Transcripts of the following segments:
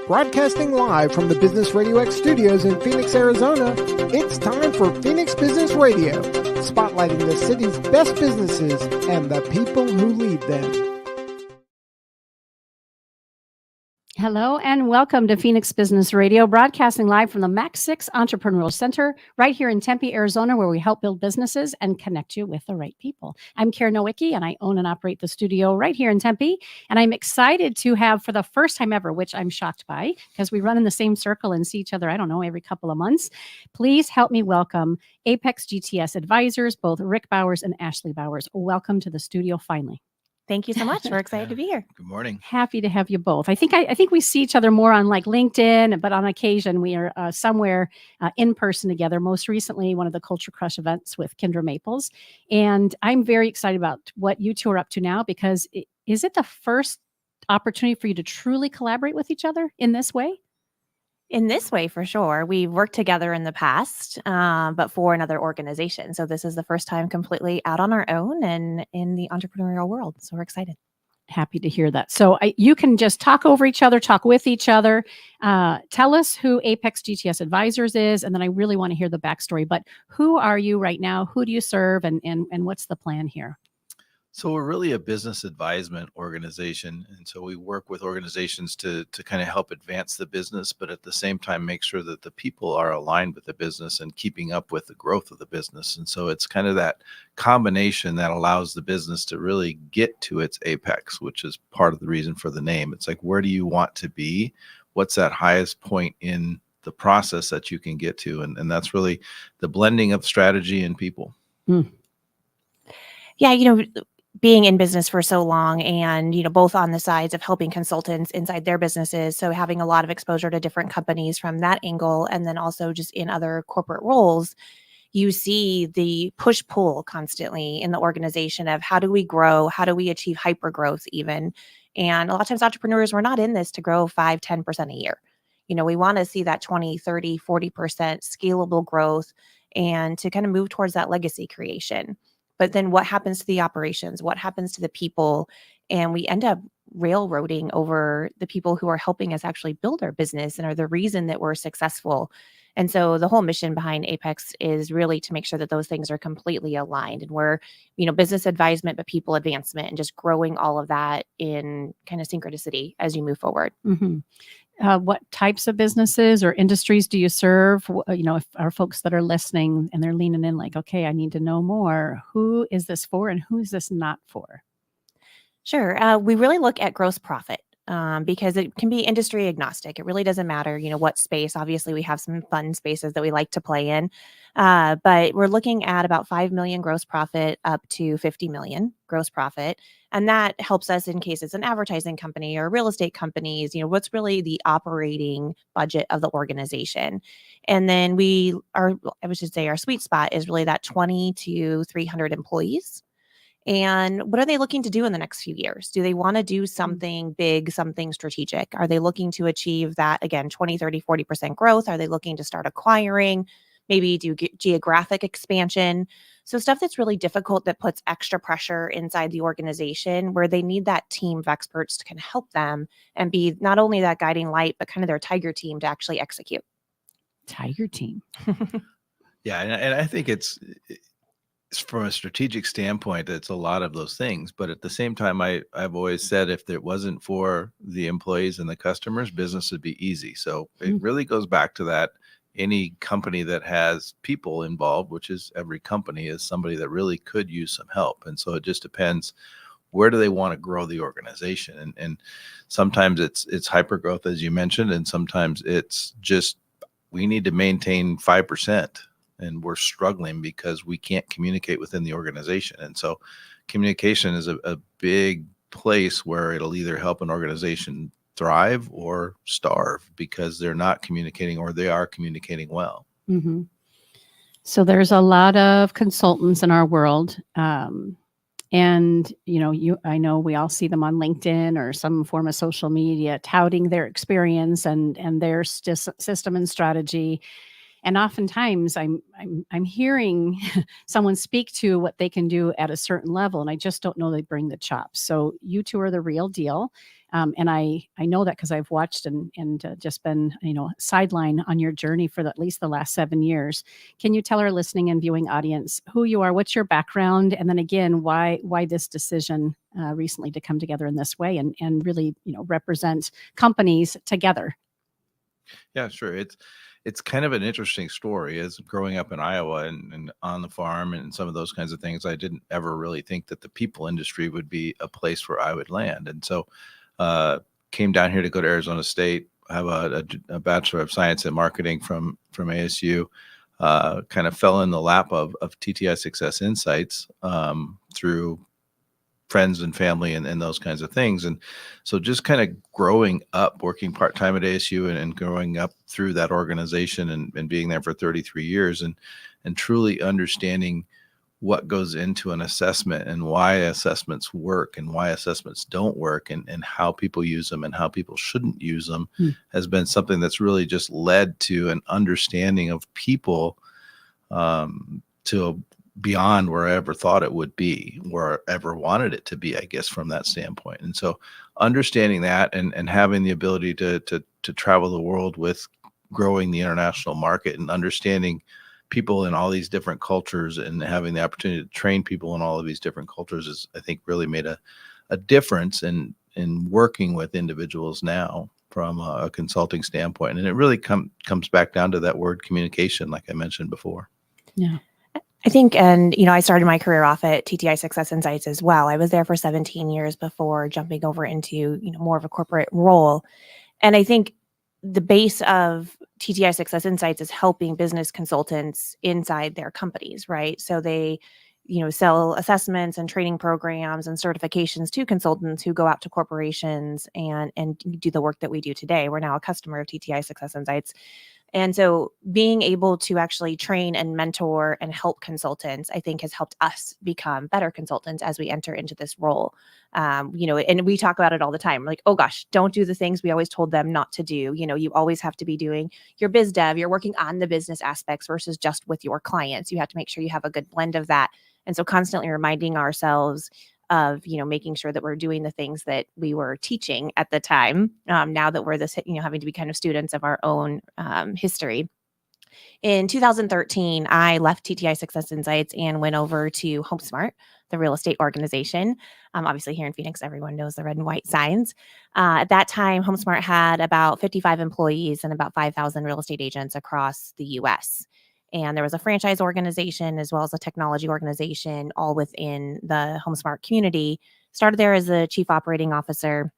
Broadcasting live from the Business RadioX studios in Phoenix, Arizona, it's time for Phoenix Business Radio, spotlighting the city's best businesses and the people who lead them. Hello and welcome to Phoenix Business Radio, broadcasting live from the Max 6 Entrepreneurial Center right here in Tempe, Arizona, where we help build businesses and connect you with the right people. I'm Karen Nowicki, and I own and operate the studio right here in Tempe. And I'm excited to have, for the first time ever, which I'm shocked by, because we run in the same circle and see each other, I don't know, every couple of months. Please help me welcome Apex GTS advisors, both Rick Bowers and Ashley Bowers. Welcome to the studio finally. Thank you so much. We're excited to be here. Good morning. Happy to have you both. I think we see each other more on like LinkedIn, but on occasion we are somewhere in person together. Most recently, one of the Culture Crush events with Kendra Maples. And I'm very excited about what you two are up to now, because is it the first opportunity for you to truly collaborate with each other in this way? In this way, for sure. We've worked together in the past, but for another organization. So this is the first time completely out on our own and in the entrepreneurial world. So we're excited. Happy to hear that. So you can just talk over each other, talk with each other. Tell us who Apex GTS Advisors is, and then I really want to hear the backstory. But who are you right now? Who do you serve, and what's the plan here? So we're really a business advisement organization. And so we work with organizations to kind of help advance the business, but at the same time, make sure that the people are aligned with the business and keeping up with the growth of the business. And so it's kind of that combination that allows the business to really get to its apex, which is part of the reason for the name. It's like, where do you want to be? What's that highest point in the process that you can get to? And that's really the blending of strategy and people. Yeah, being in business for so long and, both on the sides of helping consultants inside their businesses. So having a lot of exposure to different companies from that angle, and then also just in other corporate roles, you see the push-pull constantly in the organization of how do we grow? How do we achieve hyper growth even? And a lot of times entrepreneurs, we're not in this to grow 5-10% a year. We want to see that 20, 30, 40% scalable growth and to kind of move towards that legacy creation. But then what happens to the operations? What happens to the people? And we end up railroading over the people who are helping us actually build our business and are the reason that we're successful. And so the whole mission behind Apex is really to make sure that those things are completely aligned. And we're, business advisement, but people advancement, and just growing all of that in kind of synchronicity as you move forward. Mm-hmm. What types of businesses or industries do you serve? If our folks that are listening and they're leaning in like, okay, I need to know more. Who is this for and who is this not for? Sure. We really look at gross profit because it can be industry agnostic. It really doesn't matter, what space. Obviously, we have some fun spaces that we like to play in, but we're looking at about 5 million gross profit up to 50 million gross profit. And that helps us in case it's an advertising company or real estate companies, what's really the operating budget of the organization. And then our sweet spot is really that 20 to 300 employees. And what are they looking to do in the next few years? Do they want to do something big, something strategic? Are they looking to achieve that, again, 20, 30, 40% growth? Are they looking to start acquiring, maybe do geographic expansion? So stuff that's really difficult that puts extra pressure inside the organization, where they need that team of experts to kind of help them and be not only that guiding light, but kind of their tiger team to actually execute. Tiger team. Yeah. And I think it's from a strategic standpoint, it's a lot of those things. But at the same time, I've always said if it wasn't for the employees and the customers, business would be easy. So it really goes back to that. Any company that has people involved, which is every company, is somebody that really could use some help. And so it just depends, where do they want to grow the organization? And sometimes it's hyper growth, as you mentioned, and sometimes it's just we need to maintain 5%. And we're struggling because we can't communicate within the organization. And so communication is a big place where it'll either help an organization thrive or starve because they're not communicating or they are communicating well. Mm-hmm. So there's a lot of consultants in our world. And, I know we all see them on LinkedIn or some form of social media touting their experience and their system and strategy. And oftentimes I'm hearing someone speak to what they can do at a certain level, and I just don't know they bring the chops. So you two are the real deal. And I know that because I've watched and just been, sideline on your journey for at least the last 7 years. Can you tell our listening and viewing audience who you are, what's your background, and then again, why this decision recently to come together in this way and really, represent companies together? Yeah, sure. It's kind of an interesting story. As growing up in Iowa and on the farm and some of those kinds of things, I didn't ever really think that the people industry would be a place where I would land. And so came down here to go to Arizona State, have a Bachelor of Science in Marketing from ASU. Kind of fell in the lap of TTI Success Insights through friends and family and those kinds of things. And so just kind of growing up, working part-time at ASU and growing up through that organization and being there for 33 years and truly understanding what goes into an assessment and why assessments work and why assessments don't work and how people use them and how people shouldn't use them has been something that's really just led to an understanding of people to beyond where I ever thought it would be, where I ever wanted it to be, I guess, from that standpoint. And so understanding that and having the ability to travel the world with growing the international market and understanding people in all these different cultures and having the opportunity to train people in all of these different cultures is, I think, really made a difference in working with individuals now from a consulting standpoint. And it really comes back down to that word communication, like I mentioned before. Yeah. I think, and, I started my career off at TTI Success Insights as well. I was there for 17 years before jumping over into, more of a corporate role. And I think the base of TTI Success Insights is helping business consultants inside their companies, right? So they, sell assessments and training programs and certifications to consultants who go out to corporations and do the work that we do today. We're now a customer of TTI Success Insights. And so being able to actually train and mentor and help consultants, I think, has helped us become better consultants as we enter into this role. And we talk about it all the time. Like, oh gosh, don't do the things we always told them not to do. You always have to be doing your biz dev. You're working on the business aspects versus just with your clients. You have to make sure you have a good blend of that. And so constantly reminding ourselves of, making sure that we're doing the things that we were teaching at the time. Now that we're having to be kind of students of our own history. In 2013, I left TTI Success Insights and went over to HomeSmart, the real estate organization. Obviously, here in Phoenix, everyone knows the red and white signs. At that time, HomeSmart had about 55 employees and about 5,000 real estate agents across the U.S. And there was a franchise organization as well as a technology organization, all within the HomeSmart community. Started there as the chief operating officer.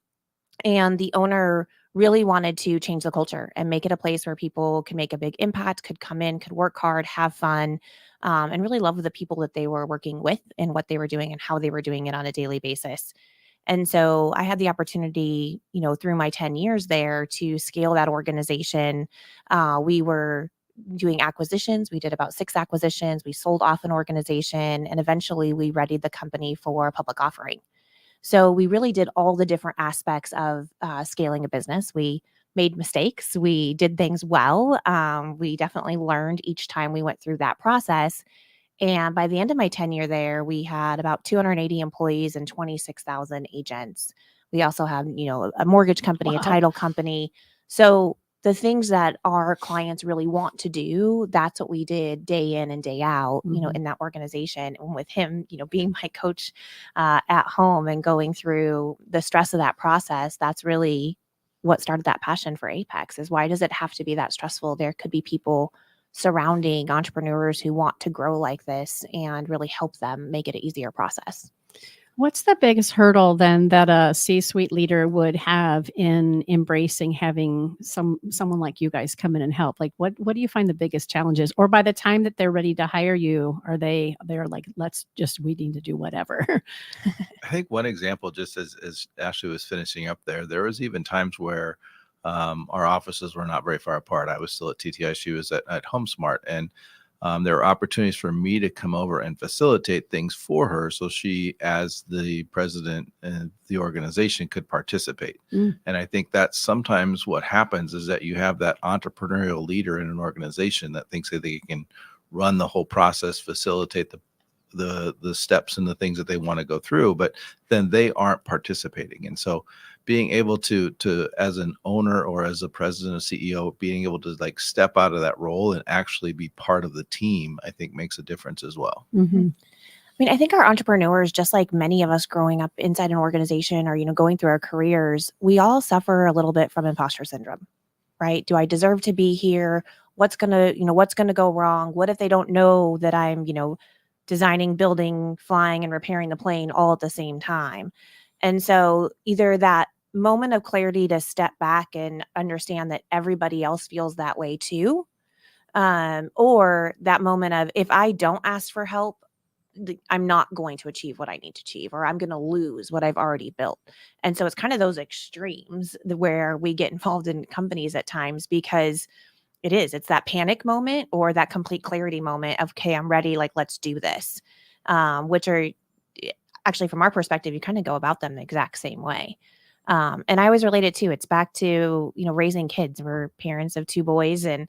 And the owner really wanted to change the culture and make it a place where people could make a big impact, could come in, could work hard, have fun, and really love the people that they were working with and what they were doing and how they were doing it on a daily basis. And so I had the opportunity, through my 10 years there to scale that organization. We were doing acquisitions. We did about 6 acquisitions. We sold off an organization, and eventually we readied the company for a public offering. So we really did all the different aspects of scaling a business. We made mistakes. We did things well. We definitely learned each time we went through that process. And by the end of my tenure there, we had about 280 employees and 26,000 agents. We also had, a mortgage company, Wow. a title company. So the things that our clients really want to do, that's what we did day in and day out, in that organization. And with him, being my coach at home and going through the stress of that process, that's really what started that passion for Apex. Is why does it have to be that stressful? There could be people surrounding entrepreneurs who want to grow like this and really help them make it an easier process. What's the biggest hurdle then that a C-suite leader would have in embracing having someone like you guys come in and help? Like, what do you find the biggest challenges? Or by the time that they're ready to hire you, they're like, we need to do whatever. I think one example, just as Ashley was finishing up there was even times where our offices were not very far apart. I was still at TTI, she was at HomeSmart, and there are opportunities for me to come over and facilitate things for her, so she, as the president of the organization, could participate. And I think that's sometimes what happens, is that you have that entrepreneurial leader in an organization that thinks that they can run the whole process, facilitate the steps and the things that they want to go through, but then they aren't participating. And so being able to as an owner or as a president or CEO, being able to like step out of that role and actually be part of the team, I think makes a difference as well. Mm-hmm. I mean, I think our entrepreneurs, just like many of us growing up inside an organization or, going through our careers, we all suffer a little bit from imposter syndrome, right? Do I deserve to be here? What's going to go wrong? What if they don't know that I'm, designing, building, flying, and repairing the plane all at the same time? And so either that moment of clarity to step back and understand that everybody else feels that way too, or that moment of, if I don't ask for help, I'm not going to achieve what I need to achieve, or I'm going to lose what I've already built. And so it's kind of those extremes where we get involved in companies at times, because it's that panic moment or that complete clarity moment of, okay, I'm ready. Like, let's do this. Which are actually, from our perspective, you kind of go about them the exact same way. And I always relate it to, it's back to, raising kids. We're parents of 2 boys, and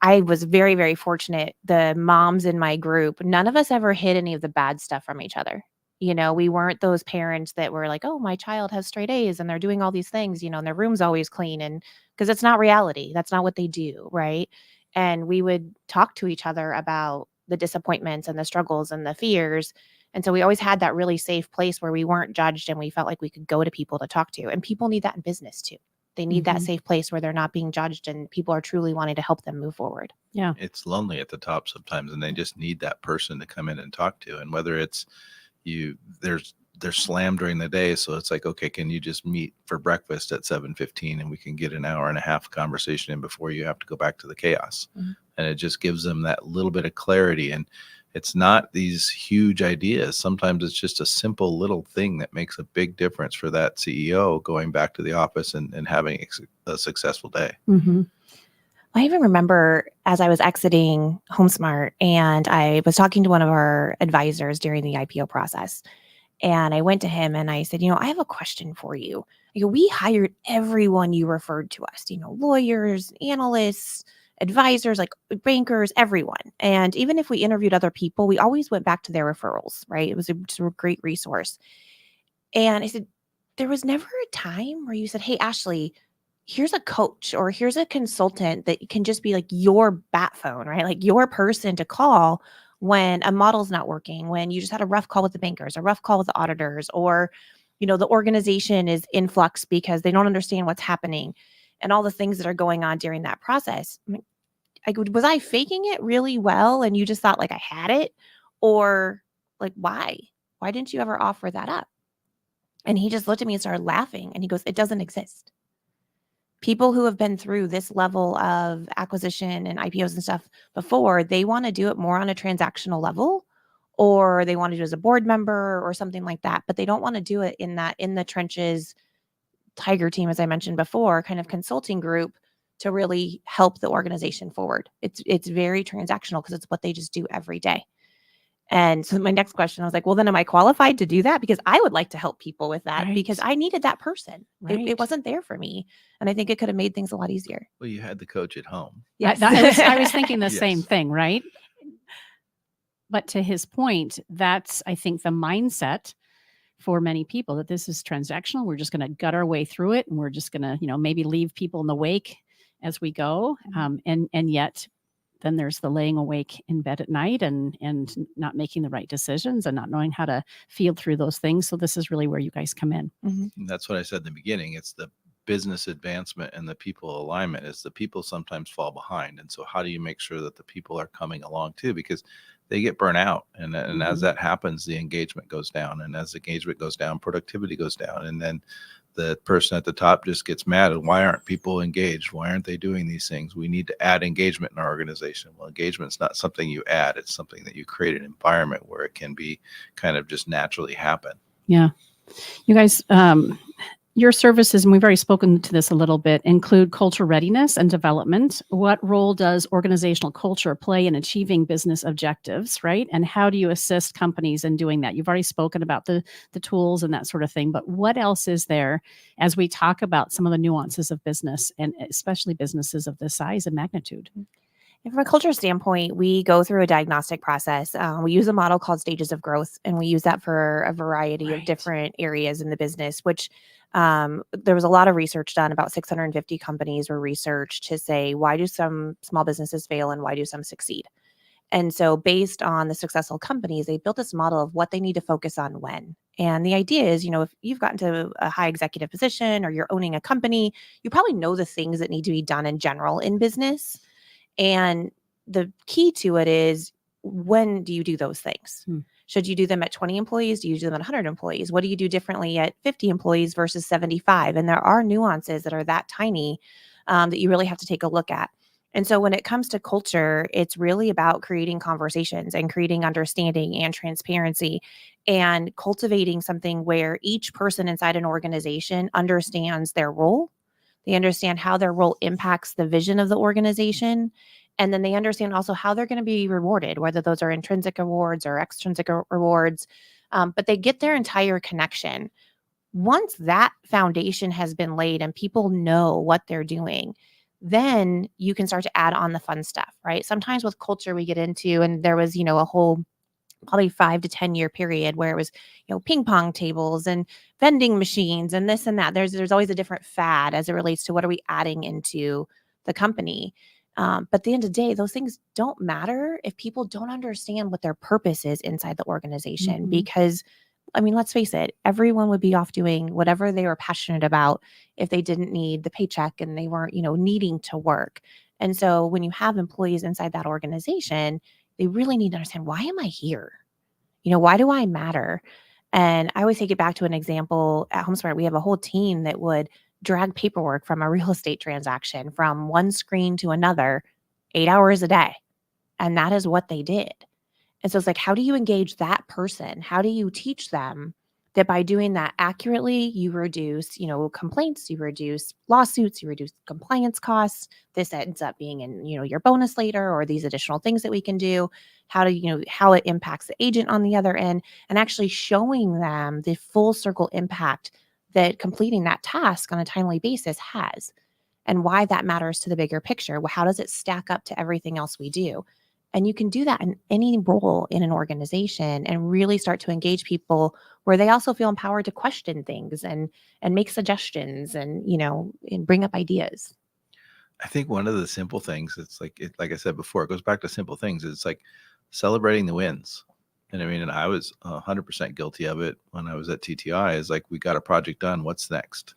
I was very, very fortunate. The moms in my group, none of us ever hid any of the bad stuff from each other. We weren't those parents that were like, oh, my child has straight A's and they're doing all these things, and their room's always clean. And because it's not reality. That's not what they do. Right. And we would talk to each other about the disappointments and the struggles and the fears. And so we always had that really safe place where we weren't judged, and we felt like we could go to people to talk to. And people need that in business too. They need that safe place where they're not being judged and people are truly wanting to help them move forward. Yeah. It's lonely at the top sometimes, and they just need that person to come in and talk to. And whether it's they're slammed during the day, so it's like, okay, can you just meet for breakfast at 7:15 and we can get an hour and a half conversation in before you have to go back to the chaos. And it just gives them that little bit of clarity. And it's not these huge ideas. Sometimes it's just a simple little thing that makes a big difference for that CEO going back to the office and having a successful day. I even remember as I was exiting HomeSmart, and I was talking to one of our advisors during the IPO process. And I went to him and I said, I have a question for you. We hired everyone you referred to us, lawyers, analysts, advisors, like bankers, everyone. And even if we interviewed other people, we always went back to their referrals, right? It was just a great resource. And I said, there was never a time where you said, hey, Ashley, here's a coach or here's a consultant that can just be like your bat phone, right? Like your person to call when a model's not working, when you just had a rough call with the bankers, a rough call with the auditors, or, the organization is in flux because they don't understand what's happening and all the things that are going on during that process. Was I faking it really well and you just thought like I had it? Or like, why? Why didn't you ever offer that up? And he just looked at me and started laughing and he goes, it doesn't exist. People who have been through this level of acquisition and IPOs and stuff before, they want to do it more on a transactional level, or they want to do it as a board member or something like that. But they don't want to do it in the trenches, tiger team, as I mentioned before, kind of consulting group to really help the organization forward. It's very transactional because it's what they just do every day. And so my next question, I was like, well, then am I qualified to do that? Because I would like to help people with that because I needed that person. It wasn't there for me. And I think it could have made things a lot easier. Well, you had the coach at home. Yes. I was thinking the same thing, right? But to his point, that's, I think, the mindset for many people, that this is transactional. We're just going to gut our way through it. And we're just going to, maybe leave people in the wake as we go. And yet then there's the laying awake in bed at night and not making the right decisions and not knowing how to field through those things. So this is really where you guys come in. That's what I said in the beginning. It's the business advancement and the people alignment. Is the people sometimes fall behind. And so how do you make sure that the people are coming along too? Because they get burnt out. And as that happens, the engagement goes down. And as engagement goes down, productivity goes down. And then the person at the top just gets mad at, why aren't people engaged? Why aren't they doing these things? We need to add engagement in our organization. Well, engagement's not something you add. It's something that you create an environment where it can be kind of just naturally happen. Yeah. You guys, Your services, and we've already spoken to this a little bit, include culture readiness and development. What role does organizational culture play in achieving business objectives, right? And how do you assist companies in doing that? You've already spoken about the tools and that sort of thing, but what else is there as we talk about some of the nuances of business, and especially businesses of this size and magnitude? And from a culture standpoint, we go through a diagnostic process. We use a model called stages of growth, and we use that for a variety of Right. different areas in the business, which there was a lot of research done. About 650 companies were researched to say, why do some small businesses fail and why do some succeed? And so based on the successful companies, they built this model of what they need to focus on when. And the idea is, if you've gotten to a high executive position or you're owning a company, you probably know the things that need to be done in general in business. And the key to it is, when do you do those things? Should you do them at 20 employees? Do you do them at 100 employees? What do you do differently at 50 employees versus 75? And there are nuances that are that tiny that you really have to take a look at. And so when it comes to culture, it's really about creating conversations and creating understanding and transparency and cultivating something where each person inside an organization understands their role. They understand how their role impacts the vision of the organization. And then they understand also how they're going to be rewarded, whether those are intrinsic rewards or extrinsic rewards. But they get their entire connection. Once that foundation has been laid and people know what they're doing, then you can start to add on the fun stuff, right? Sometimes with culture, we get into, and there was, a whole probably 5 to 10 year period where it was, ping pong tables and vending machines and this and that. There's always a different fad as it relates to what are we adding into the company. But at the end of the day, those things don't matter if people don't understand what their purpose is inside the organization. Because, let's face it, everyone would be off doing whatever they were passionate about if they didn't need the paycheck and they weren't, needing to work. And so when you have employees inside that organization, they really need to understand, why am I here? Why do I matter? And I always take it back to an example at HomeSmart. We have a whole team that would drag paperwork from a real estate transaction from one screen to another 8 hours a day. And that is what they did. And so it's like, how do you engage that person? How do you teach them that by doing that accurately, you reduce, complaints, you reduce lawsuits, you reduce compliance costs. This ends up being in, your bonus later, or these additional things that we can do. How do how it impacts the agent on the other end, and actually showing them the full circle impact that completing that task on a timely basis has, and why that matters to the bigger picture. Well, how does it stack up to everything else we do? And you can do that in any role in an organization and really start to engage people where they also feel empowered to question things and make suggestions and, and bring up ideas. I think one of the simple things, it's like I said before, it goes back to simple things. It's like celebrating the wins. And I was 100% guilty of it when I was at TTI. Is like, we got a project done. What's next?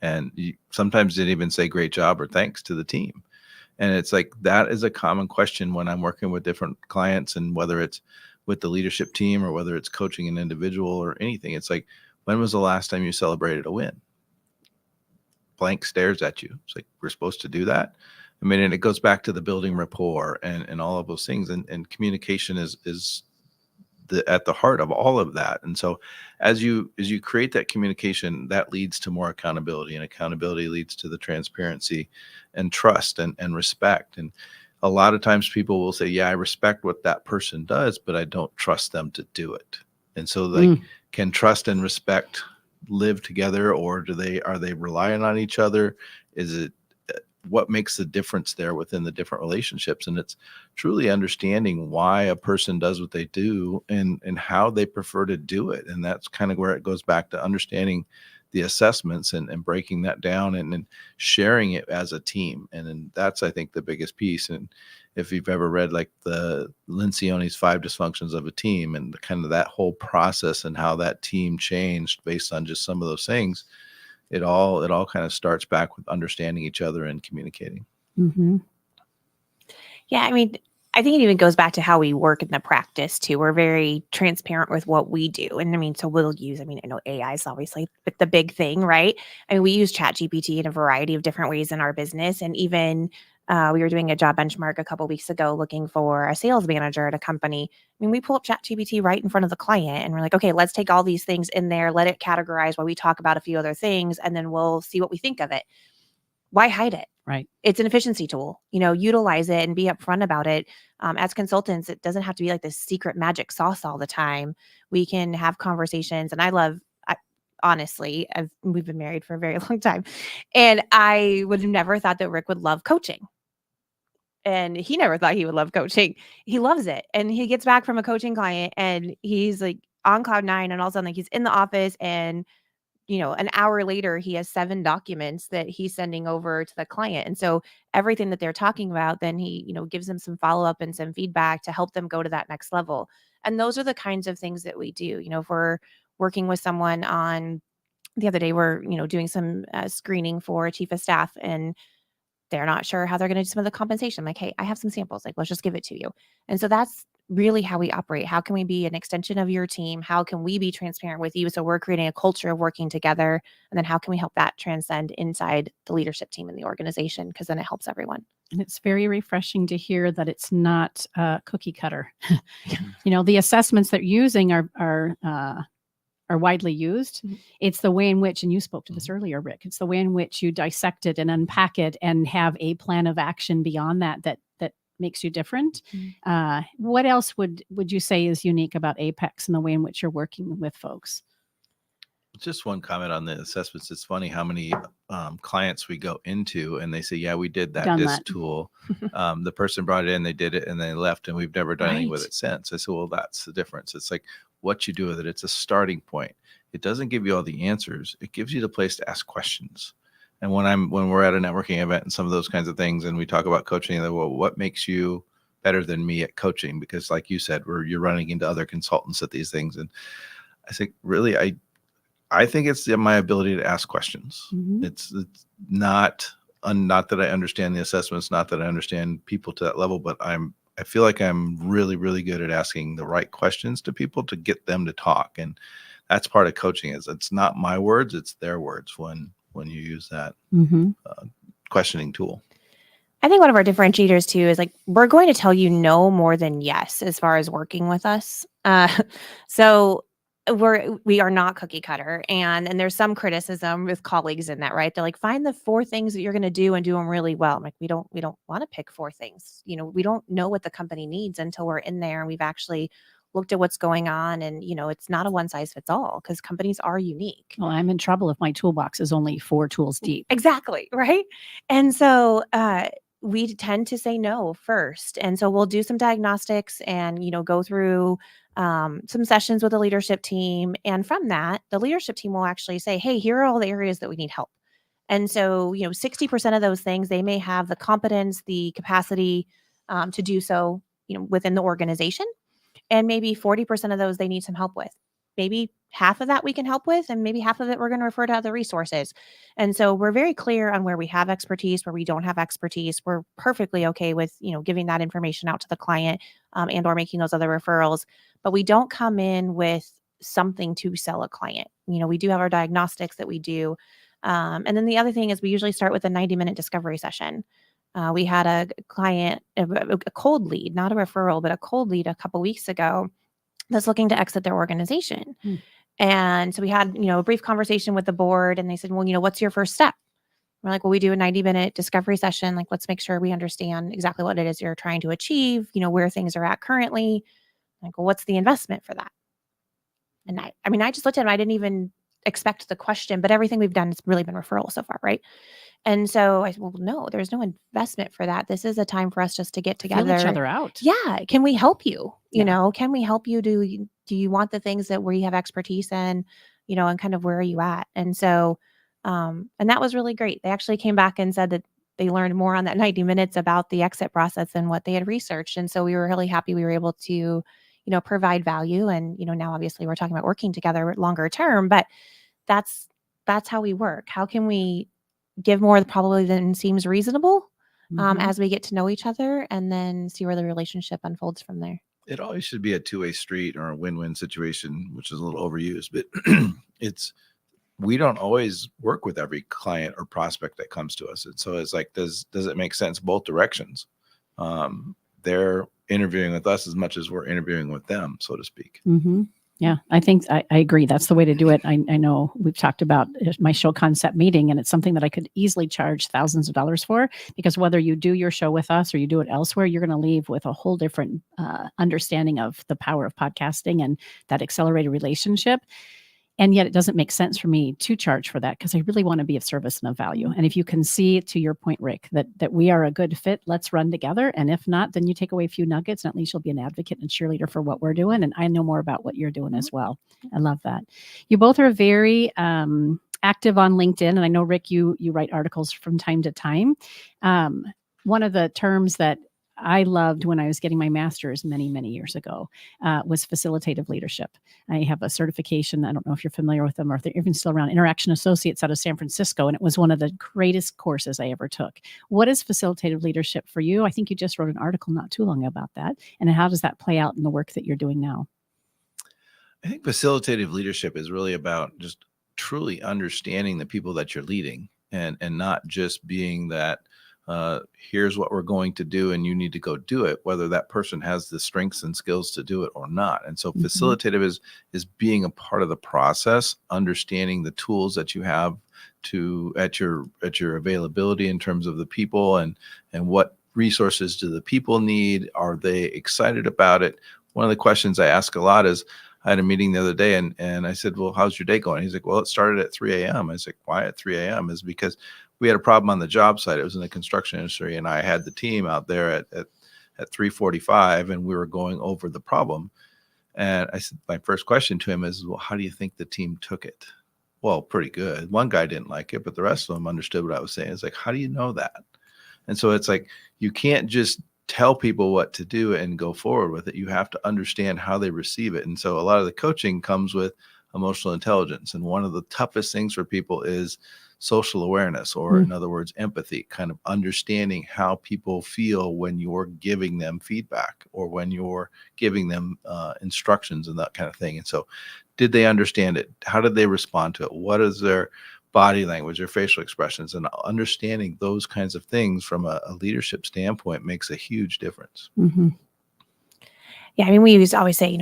And you sometimes didn't even say great job or thanks to the team. And it's like, that is a common question when I'm working with different clients, and whether it's with the leadership team or whether it's coaching an individual or anything. It's like, when was the last time you celebrated a win? Blank stares at you. It's like, we're supposed to do that. And it goes back to the building rapport and all of those things. And communication is at the heart of all of that. And so as you create that communication, that leads to more accountability, and accountability leads to the transparency and trust and respect. And a lot of times people will say, yeah, I respect what that person does, but I don't trust them to do it. And so can trust and respect live together, or are they relying on each other? Is it what makes the difference there within the different relationships? And it's truly understanding why a person does what they do and how they prefer to do it. And that's kind of where it goes back to understanding the assessments and breaking that down and sharing it as a team. And then that's, I think, the biggest piece. And if you've ever read like the Lencioni's 5 Dysfunctions of a Team, and kind of that whole process and how that team changed based on just some of those things, it all kind of starts back with understanding each other and communicating. Yeah, I think it even goes back to how we work in the practice too. We're very transparent with what we do. And so we'll use, I know AI is obviously the big thing, right? We use ChatGPT in a variety of different ways in our business. And even We were doing a job benchmark a couple weeks ago looking for a sales manager at a company. I mean, we pull up ChatGPT right in front of the client and we're like, okay, let's take all these things in there, let it categorize while we talk about a few other things, and then we'll see what we think of it. Why hide it? Right. It's an efficiency tool, utilize it and be upfront about it. As consultants, it doesn't have to be like this secret magic sauce all the time. We can have conversations. And honestly, we've been married for a very long time, and I would have never thought that Rick would love coaching. And he never thought he would love coaching. He loves it. And he gets back from a coaching client and he's like on cloud nine, and all of a sudden like he's in the office, and an hour later, he has 7 documents that he's sending over to the client. And so everything that they're talking about, then he, gives them some follow-up and some feedback to help them go to that next level. And those are the kinds of things that we do. If we're working with someone on the other day, we're, doing some screening for a chief of staff, and they're not sure how they're going to do some of the compensation. I'm like, hey, I have some samples. Like, let's just give it to you. And so that's really how we operate. How can we be an extension of your team? How can we be transparent with you? So we're creating a culture of working together. And then how can we help that transcend inside the leadership team in the organization? Because then it helps everyone. And it's very refreshing to hear that it's not cookie cutter. The assessments that you're using are widely used. Mm-hmm. It's the way in which, and you spoke to this earlier, Rick, it's the way in which you dissect it and unpack it and have a plan of action beyond that makes you different. Mm-hmm. What else would you say is unique about Apex and the way in which you're working with folks? Just one comment on the assessments. It's funny how many clients we go into and they say, yeah, we did that tool. The person brought it in, they did it, and they left, and we've never done anything with it since. I said, well, that's the difference. It's like what you do with it. It's a starting point. It doesn't give you all the answers. It gives you the place to ask questions. And when we're at a networking event and some of those kinds of things, and we talk about coaching, and well, what makes you better than me at coaching? Because like you said, you're running into other consultants at these things. And I think really, I think it's my ability to ask questions. Mm-hmm. It's not that I understand the assessments, not that I understand people to that level, but I feel like I'm really, really good at asking the right questions to people to get them to talk. And that's part of coaching. It's not my words, it's their words when you use that questioning tool. I think one of our differentiators too is like, we're going to tell you no more than yes as far as working with us. So we are not cookie cutter, and there's some criticism with colleagues in that, right? They're like, find the 4 things that you're going to do and do them really well. I'm like, we don't want to pick 4 things. We don't know what the company needs until we're in there and we've actually looked at what's going on. And, it's not a one size fits all, because companies are unique. Well, I'm in trouble if my toolbox is only 4 tools deep. Exactly. Right. And so, we tend to say no first. And so we'll do some diagnostics and, go through some sessions with the leadership team. And from that, the leadership team will actually say, hey, here are all the areas that we need help. And so, 60% of those things, they may have the competence, the capacity to do so, within the organization. And maybe 40% of those they need some help with. Maybe half of that we can help with, and maybe half of it we're going to refer to other resources. And so we're very clear on where we have expertise, where we don't have expertise. We're perfectly okay with, giving that information out to the client and or making those other referrals. But we don't come in with something to sell a client. We do have our diagnostics that we do. And then the other thing is we usually start with a 90-minute discovery session. We had a client, a cold lead, not a referral, but a cold lead a couple weeks ago that's looking to exit their organization. And so we had, a brief conversation with the board, and they said, well, what's your first step? We're like, well, we do a 90-minute discovery session. Like, let's make sure we understand exactly what it is you're trying to achieve, where things are at currently. Like, well, what's the investment for that? And I just looked at him. I didn't even expect the question, but everything we've done has really been referral so far, right? And so I said, well, no, there's no investment for that. This is a time for us just to get together. Feel each other out. Yeah. Can we help you? Can we help you? Do you want the things that where you have expertise in, and kind of where are you at? And so, and that was really great. They actually came back and said that they learned more on that 90 minutes about the exit process than what they had researched. And so we were really happy we were able to, provide value. And, now obviously we're talking about working together longer term, but that's how we work. How can we give more probably than seems reasonable as we get to know each other, and then see where the relationship unfolds from there? It always should be a 2-way street or a win-win situation, which is a little overused, but we don't always work with every client or prospect that comes to us. And so it's like, does it make sense both directions? They're interviewing with us as much as we're interviewing with them, so to speak. Mm-hmm. Yeah, I think I agree. That's the way to do it. I know we've talked about my show concept meeting, and it's something that I could easily charge thousands of dollars for, because whether you do your show with us or you do it elsewhere, you're going to leave with a whole different understanding of the power of podcasting and that accelerated relationship. And yet it doesn't make sense for me to charge for that, because I really want to be of service and of value. And if you can see, to your point, Rick, that we are a good fit, let's run together. And if not, then you take away a few nuggets, and at least you'll be an advocate and cheerleader for what we're doing. And I know more about what you're doing as well. I love that. You both are very active on LinkedIn. And I know, Rick, you write articles from time to time. One of the terms that I loved when I was getting my master's many, many years ago was facilitative leadership. I have a certification. I don't know if you're familiar with them or if they're even still around, Interaction Associates out of San Francisco. And it was one of the greatest courses I ever took. What is facilitative leadership for you? I think you just wrote an article not too long about that. And how does that play out in the work that you're doing now? I think facilitative leadership is really about just truly understanding the people that you're leading, and not just being that, here's what we're going to do and you need to go do it, whether that person has the strengths and skills to do it or not. And so facilitative is being a part of the process, understanding the tools that you have at your availability in terms of the people, and what resources do the people need? Are they excited about it? One of the questions I ask a lot is, I had a meeting the other day and I said, well, how's your day going? He's like, well, it started at 3 a.m. I was like, why at 3 a.m.? Is because we had a problem on the job site. It was in the construction industry, and I had the team out there at 3:45, and we were going over the problem. And I said, my first question to him is, well, how do you think the team took it? Well, pretty good. One guy didn't like it, but the rest of them understood what I was saying. It's like, how do you know that? And so it's like, you can't just tell people what to do and go forward with it. You have to understand how they receive it. And so a lot of the coaching comes with emotional intelligence. And one of the toughest things for people is social awareness, or in other words, empathy, kind of understanding how people feel when you're giving them feedback or when you're giving them instructions and that kind of thing. And so did they understand it? How did they respond to it? What is their body language, their facial expressions? And understanding those kinds of things from a leadership standpoint makes a huge difference. Mm-hmm. Yeah, I mean, we used to always say,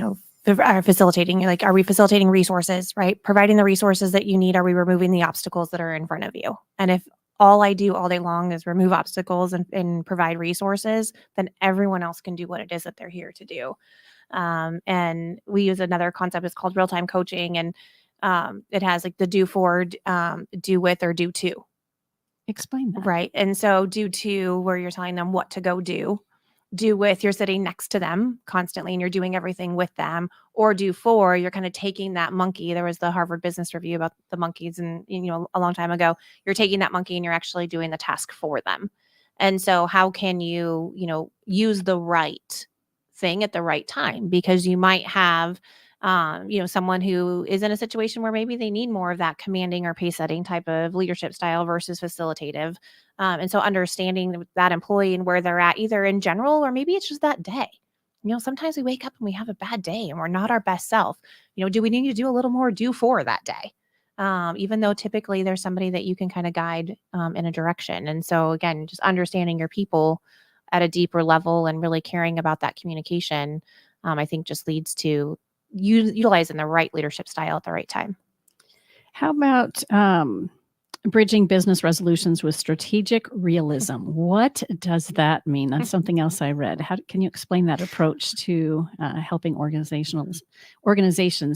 are facilitating, like, are we facilitating resources, right? Providing the resources that you need. Are we removing the obstacles that are in front of you? And if all I do all day long is remove obstacles and provide resources, then everyone else can do what it is that they're here to do. And we use another concept. It's called real-time coaching. And it has like the do for, do with, or do to. Explain that. Right. And so do to, where you're telling them what to go do with, you're sitting next to them constantly and you're doing everything with them. Or do for, you're kind of taking that monkey. There was the Harvard Business Review about the monkeys, and a long time ago, you're taking that monkey and you're actually doing the task for them. And so how can you, use the right thing at the right time? Because you might have someone who is in a situation where maybe they need more of that commanding or pace setting type of leadership style versus facilitative. And so understanding that employee and where they're at, either in general, or maybe it's just that day. Sometimes we wake up and we have a bad day and we're not our best self. Do we need to do a little more do for that day? Even though typically there's somebody that you can kind of guide in a direction. And so again, just understanding your people at a deeper level and really caring about that communication, I think just leads to utilizing the right leadership style at the right time. How about bridging business resolutions with strategic realism? What does that mean? That's something else I read. How can you explain that approach to helping organizations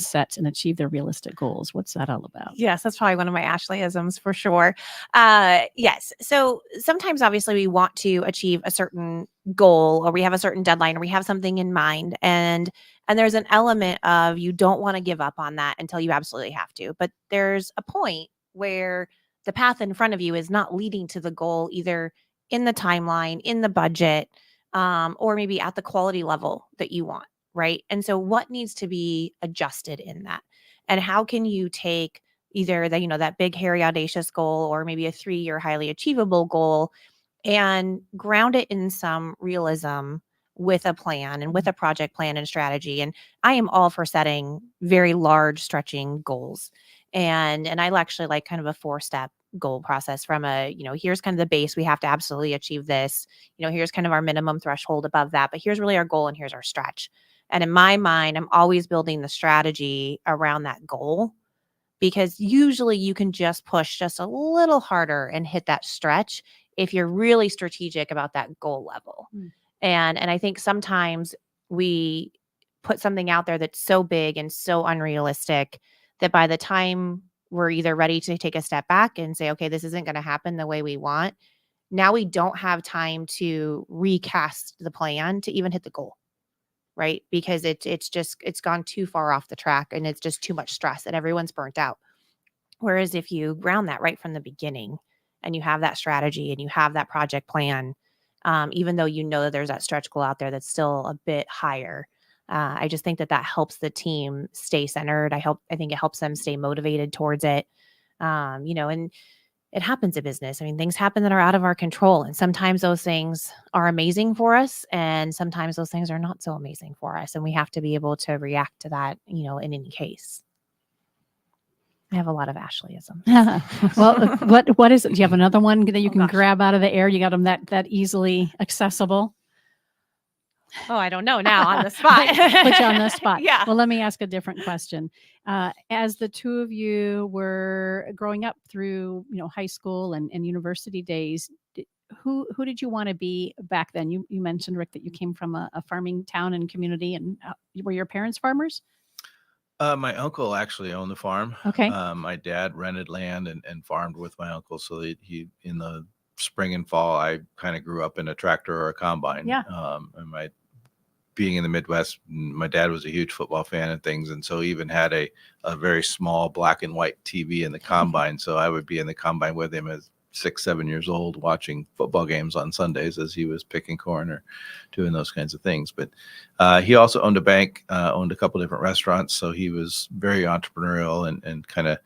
set and achieve their realistic goals? What's that all about? Yes, that's probably one of my Ashleyisms for sure. Yes. So sometimes obviously we want to achieve a certain goal, or we have a certain deadline, or we have something in mind. And there's an element of you don't want to give up on that until you absolutely have to. But there's a point where the path in front of you is not leading to the goal, either in the timeline, in the budget, or maybe at the quality level that you want, right? And so what needs to be adjusted in that? And how can you take either that big, hairy, audacious goal, or maybe a 3-year highly achievable goal, and ground it in some realism with a plan and with a project plan and strategy? And I am all for setting very large, stretching goals. And I actually like kind of a 4-step goal process from here's kind of the base. We have to absolutely achieve this. Here's kind of our minimum threshold above that, but here's really our goal and here's our stretch. And in my mind, I'm always building the strategy around that goal, because usually you can just push just a little harder and hit that stretch if you're really strategic about that goal level. And I think sometimes we put something out there that's so big and so unrealistic that by the time we're either ready to take a step back and say, okay, this isn't going to happen the way we want, now we don't have time to recast the plan to even hit the goal, right? Because it's gone too far off the track and it's just too much stress and everyone's burnt out. Whereas if you ground that right from the beginning and you have that strategy and you have that project plan, even though that there's that stretch goal out there that's still a bit higher, I just think that helps the team stay centered. I think it helps them stay motivated towards it. And it happens in business. I mean, things happen that are out of our control. And sometimes those things are amazing for us. And sometimes those things are not so amazing for us. And we have to be able to react to that, in any case. I have a lot of Ashleyisms. Well, what is it? Do you have another one that you can grab out of the air? You got them that easily accessible? Oh, I don't know now on the spot. Put you on the spot. Yeah. Well, let me ask a different question. As the two of you were growing up through, high school and university days, who did you want to be back then? You mentioned, Rick, that you came from a farming town and community, and were your parents farmers? My uncle actually owned the farm. Okay. My dad rented land and farmed with my uncle. So he in the spring and fall, I kind of grew up in a tractor or a combine. Yeah. And being in the Midwest, my dad was a huge football fan and things. And so he even had a very small black and white TV in the combine. So I would be in the combine with him as 6-7 years old, watching football games on Sundays as he was picking corn or doing those kinds of things. But he also owned a bank, owned a couple different restaurants. So he was very entrepreneurial and kind of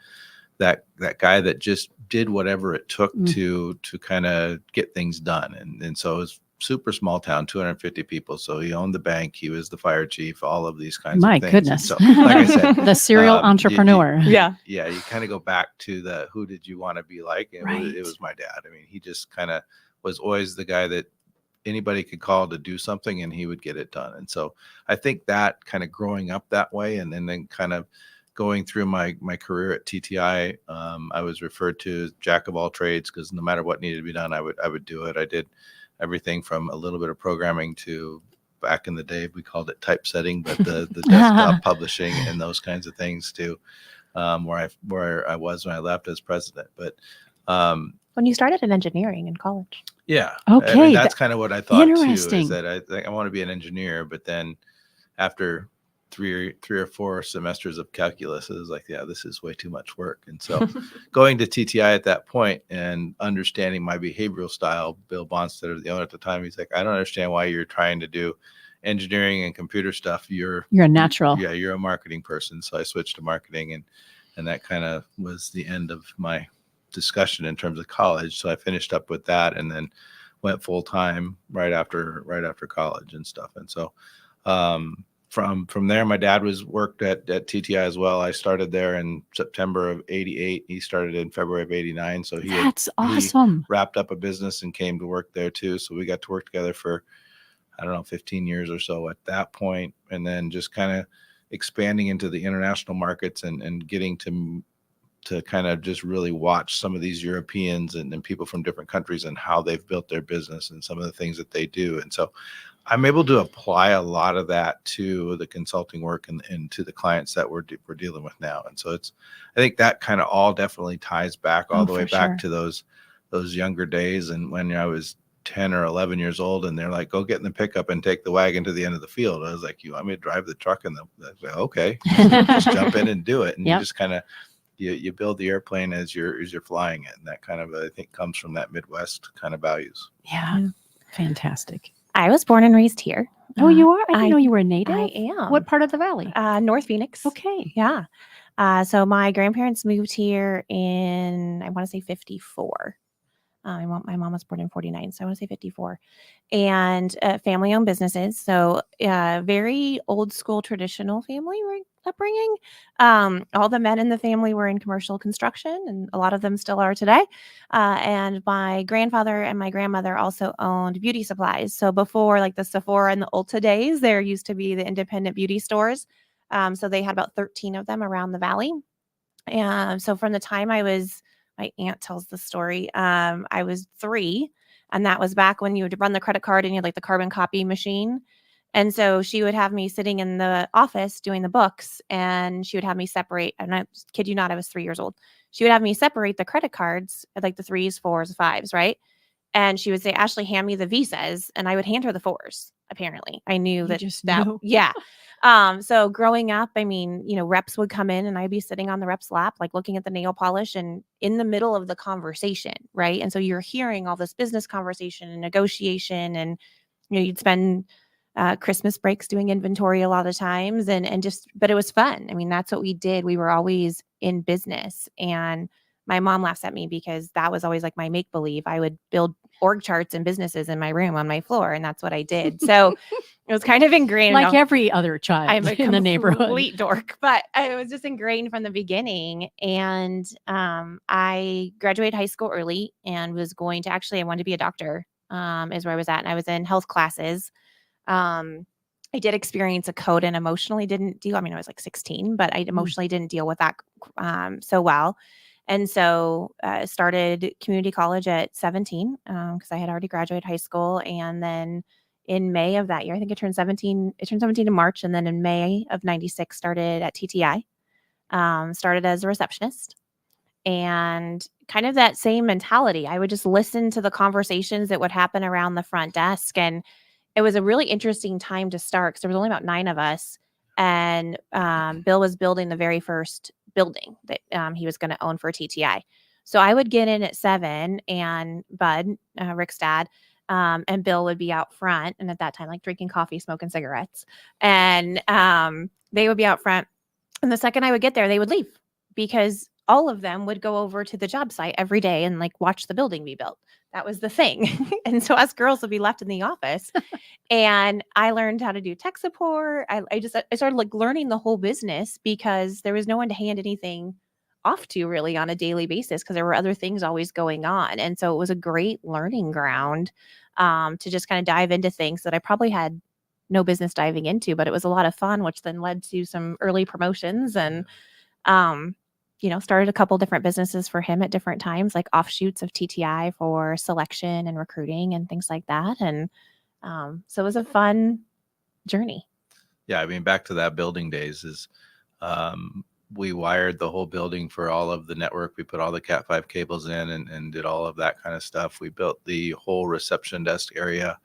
that guy that just did whatever it took to kind of get things done. And so it was super small town, 250 people. So he owned the bank. He was the fire chief, all of these kinds of things. My goodness. So, like I said, the serial entrepreneur. Yeah. Yeah. You kind of go back to who did you want to be like? And Right. it was my dad. I mean, he just kind of was always the guy that anybody could call to do something and he would get it done. And so I think that kind of growing up that way and then kind of going through my career at TTI, I was referred to as jack of all trades because no matter what needed to be done, I would do it. I did everything from a little bit of programming to back in the day, we called it typesetting, but the desktop publishing and those kinds of things to where I was when I left as president. But when you started in engineering in college. Yeah. Okay. I mean, that's kind of what I thought too, Interesting. is that I think I want to be an engineer, but then after three or four semesters of calculus, it was like, yeah, this is way too much work. And so going to TTI at that point and understanding my behavioral style, Bill Bonstetter, the owner at the time, he's like, I don't understand why you're trying to do engineering and computer stuff. You're a natural. Yeah, you're a marketing person. So I switched to marketing and that kind of was the end of my discussion in terms of college. So I finished up with that and then went full time right after college and stuff. And so from there, my dad worked at TTI as well. I started there in September of '88. He started in February of '89. So That's awesome. He wrapped up a business and came to work there too. So we got to work together for, 15 years or so at that point, and then just kind of expanding into the international markets and getting to kind of just really watch some of these Europeans and people from different countries and how they've built their business and some of the things that they do. And so I'm able to apply a lot of that to the consulting work and to the clients that we're dealing with now. And so I think that kind of all definitely ties back all the way back to those younger days. And when I was 10 or 11 years old and they're like, go get in the pickup and take the wagon to the end of the field. I was like, you want me to drive the truck? And like, okay, just jump in and do it. And you just kind of, you build the airplane as you're flying it. And that kind of, I think, comes from that Midwest kind of values. Yeah. Fantastic. I was born and raised here. Oh, you are? I didn't know you were a native. I am. What part of the valley? North Phoenix. Okay. Yeah. So my grandparents moved here in, I want to say 54. My mom was born in 49, so I want to say 54. And family-owned businesses. So very old school, traditional family upbringing. All the men in the family were in commercial construction, and a lot of them still are today. And my grandfather and my grandmother also owned beauty supplies. So before like the Sephora and the Ulta days, there used to be the independent beauty stores. So they had about 13 of them around the valley. And so from the time my aunt tells the story, I was 3, and that was back when you would run the credit card and you had like the carbon copy machine. And so she would have me sitting in the office doing the books, and she would have me separate. And I kid you not, I was 3 years old. She would have me separate the credit cards, like the 3s, 4s, 5s, right? And she would say, Ashley, hand me the Visas. And I would hand her the 4s. Apparently, I knew You that just that, knew. yeah. So growing up, I mean, reps would come in and I'd be sitting on the rep's lap, like looking at the nail polish and in the middle of the conversation, right? And so you're hearing all this business conversation and negotiation, and you'd spend Christmas breaks doing inventory a lot of times, and but it was fun. I mean, that's what we did. We were always in business, and my mom laughs at me because that was always like my make believe. I would build org charts and businesses in my room on my floor, and that's what I did. So it was kind of ingrained. Like every other child I'm a in the neighborhood. complete dork, but it was just ingrained from the beginning. And I graduated high school early and was going to I wanted to be a doctor, is where I was at. And I was in health classes. I did experience a code and emotionally didn't deal. I mean, I was like 16, but I emotionally didn't deal with that so well. And so started community college at 17 because I had already graduated high school. And then in May of that year, I think it turned 17 in March. And then in May of 96, started at TTI, started as a receptionist. And kind of that same mentality. I would just listen to the conversations that would happen around the front desk. And it was a really interesting time to start because there was only about 9 of us. And Bill was building the very first building that he was going to own for TTI. So I would get in at 7, and Bud, Rick's dad, and Bill would be out front. And at that time, like drinking coffee, smoking cigarettes. And they would be out front. And the second I would get there, they would leave because all of them would go over to the job site every day and like watch the building be built. That was the thing. And so us girls would be left in the office. And I learned how to do tech support. I started like learning the whole business because there was no one to hand anything off to really on a daily basis because there were other things always going on. And so it was a great learning ground to just kind of dive into things that I probably had no business diving into, but it was a lot of fun, which then led to some early promotions and, started a couple different businesses for him at different times, like offshoots of TTI for selection and recruiting and things like that. And so it was a fun journey. Yeah, I mean, back to that building days is we wired the whole building for all of the network. We put all the Cat 5 cables in and did all of that kind of stuff. We built the whole reception desk area.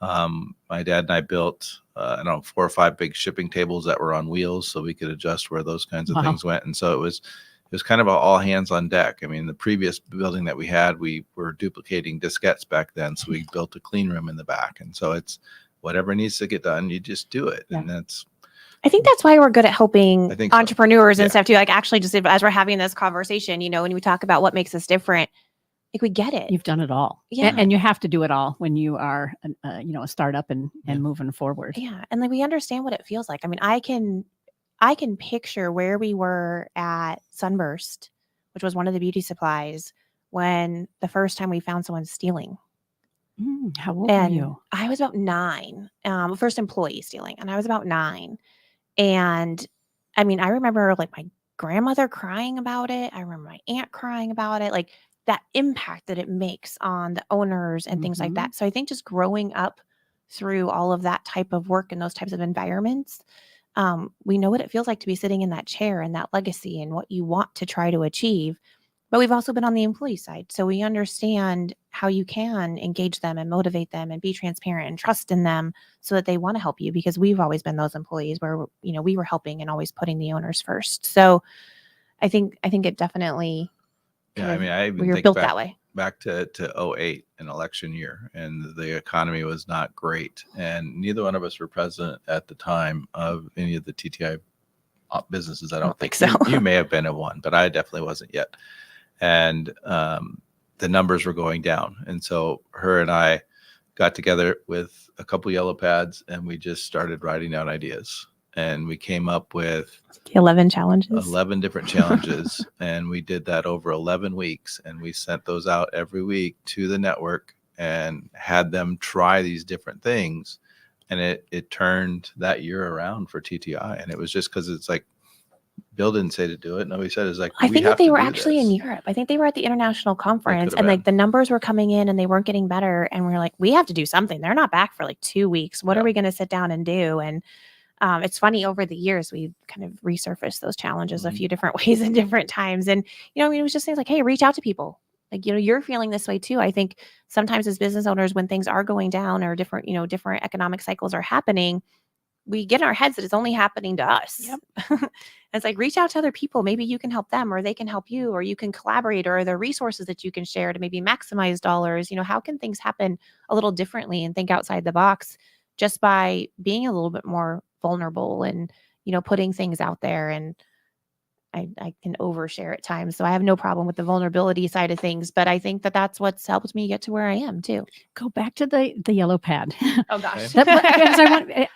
My dad and I built, 4 or 5 big shipping tables that were on wheels so we could adjust where those kinds of things went. And so it was kind of all hands on deck. I mean, the previous building that we had, we were duplicating diskettes back then. So we built a clean room in the back. And so it's whatever needs to get done, you just do it. Yeah. And I think that's why we're good at helping entrepreneurs and stuff too. Like actually just as we're having this conversation, when we talk about what makes us different, like we get it. You've done it all. Yeah. And you have to do it all when you are, a startup and moving forward. Yeah. And like we understand what it feels like. I mean, I can picture where we were at Sunburst, which was one of the beauty supplies, when the first time we found someone stealing. How old were you? I was about 9. First employee stealing, and I was about 9. And I mean, I remember like my grandmother crying about it. I remember my aunt crying about it, like that impact that it makes on the owners and things like that. So I think just growing up through all of that type of work and those types of environments, we know what it feels like to be sitting in that chair and that legacy and what you want to try to achieve. But we've also been on the employee side. So we understand how you can engage them and motivate them and be transparent and trust in them so that they want to help you, because we've always been those employees where, we were helping and always putting the owners first. So I think it definitely, we were built that way. Back to 2008, an election year, and the economy was not great. And neither one of us were president at the time of any of the TTI businesses. I don't think so. You may have been at one, but I definitely wasn't yet. And the numbers were going down. And so her and I got together with a couple yellow pads and we just started writing down ideas. And we came up with 11 challenges. 11 different challenges. And we did that over 11 weeks. And we sent those out every week to the network and had them try these different things. And it turned that year around for TTI. And it was just because it's like, Bill didn't say to do it. Nobody said. It's like, I think that they were actually in Europe. I think they were at the international conference and like the numbers were coming in and they weren't getting better. And we were like, we have to do something. They're not back for like 2 weeks. What are we going to sit down and do? And it's funny, over the years, we kind of resurfaced those challenges a few different ways and different times. And, it was just things like, hey, reach out to people. Like, you're feeling this way too. I think sometimes as business owners, when things are going down or different, different economic cycles are happening, we get in our heads that it's only happening to us. Yep. It's like, reach out to other people. Maybe you can help them or they can help you, or you can collaborate, or are there resources that you can share to maybe maximize dollars? How can things happen a little differently and think outside the box just by being a little bit more vulnerable and, putting things out there. And I can overshare at times. So I have no problem with the vulnerability side of things, but I think that that's what's helped me get to where I am too. Go back to the yellow pad. Oh gosh. Because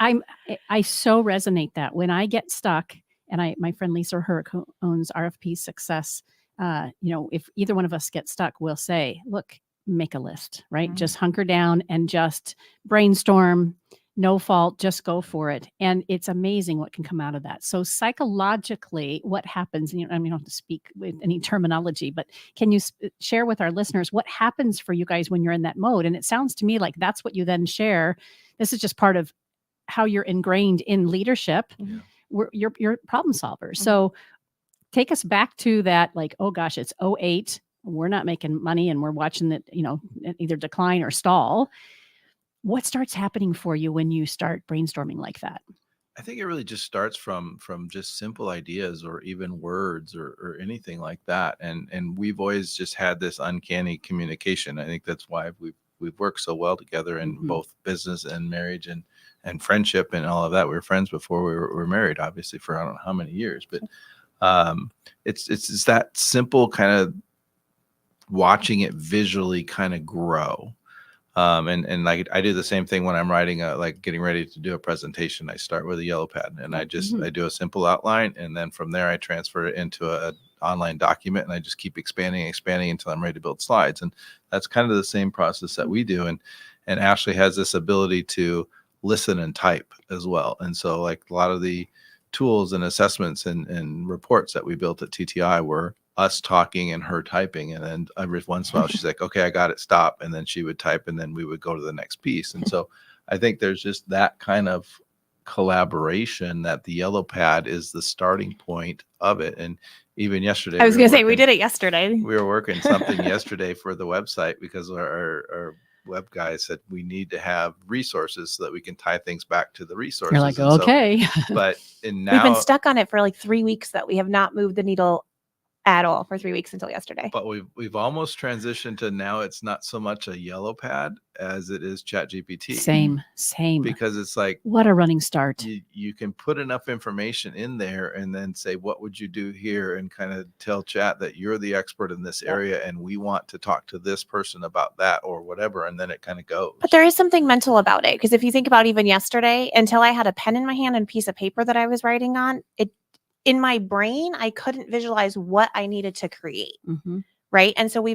I so resonate that when I get stuck, and my friend Lisa Herc, who owns RFP Success, if either one of us gets stuck, we'll say, look, make a list, right? Mm-hmm. Just hunker down and just brainstorm. No fault, just go for it. And it's amazing what can come out of that. So psychologically, what happens, I don't have to speak with any terminology, but can you share with our listeners what happens for you guys when you're in that mode? And it sounds to me like that's what you then share. This is just part of how you're ingrained in leadership. Mm-hmm. You're problem solvers. Mm-hmm. So take us back to that, like, oh gosh, it's 2008. We're not making money and we're watching it, either decline or stall. What starts happening for you when you start brainstorming like that? I think it really just starts from just simple ideas or even words or anything like that. And we've always just had this uncanny communication. I think that's why we've worked so well together in mm-hmm. both business and marriage and friendship and all of that. We were friends before we were married, obviously, for I don't know how many years. But it's that simple kind of watching it visually kind of grow. And like I do the same thing when I'm writing like getting ready to do a presentation. I start with a yellow pad and I do a simple outline, and then from there I transfer it into a online document and I just keep expanding until I'm ready to build slides. And that's kind of the same process that we do. And Ashley has this ability to listen and type as well. And so like a lot of the tools and assessments and reports that we built at TTI were us talking and her typing, and then every once in a while she's like, okay, I got it, stop, and then she would type and then we would go to the next piece. And so I think there's just that kind of collaboration that the yellow pad is the starting point of it. And even yesterday, I was going to say, we did it yesterday. We were working something yesterday for the website because our web guy said we need to have resources so that we can tie things back to the resources. You're like, okay. Now we've been stuck on it for like 3 weeks that we have not moved the needle at all for 3 weeks until yesterday. But we've almost transitioned to now it's not so much a yellow pad as it is ChatGPT. Same. Because it's like, what a running start. You can put enough information in there and then say, what would you do here? And kind of tell Chat that you're the expert in this area and we want to talk to this person about that or whatever. And then it kind of goes. But there is something mental about it. Because if you think about even yesterday, until I had a pen in my hand and a piece of paper that I was writing on, in my brain, I couldn't visualize what I needed to create. Mm-hmm. Right. And so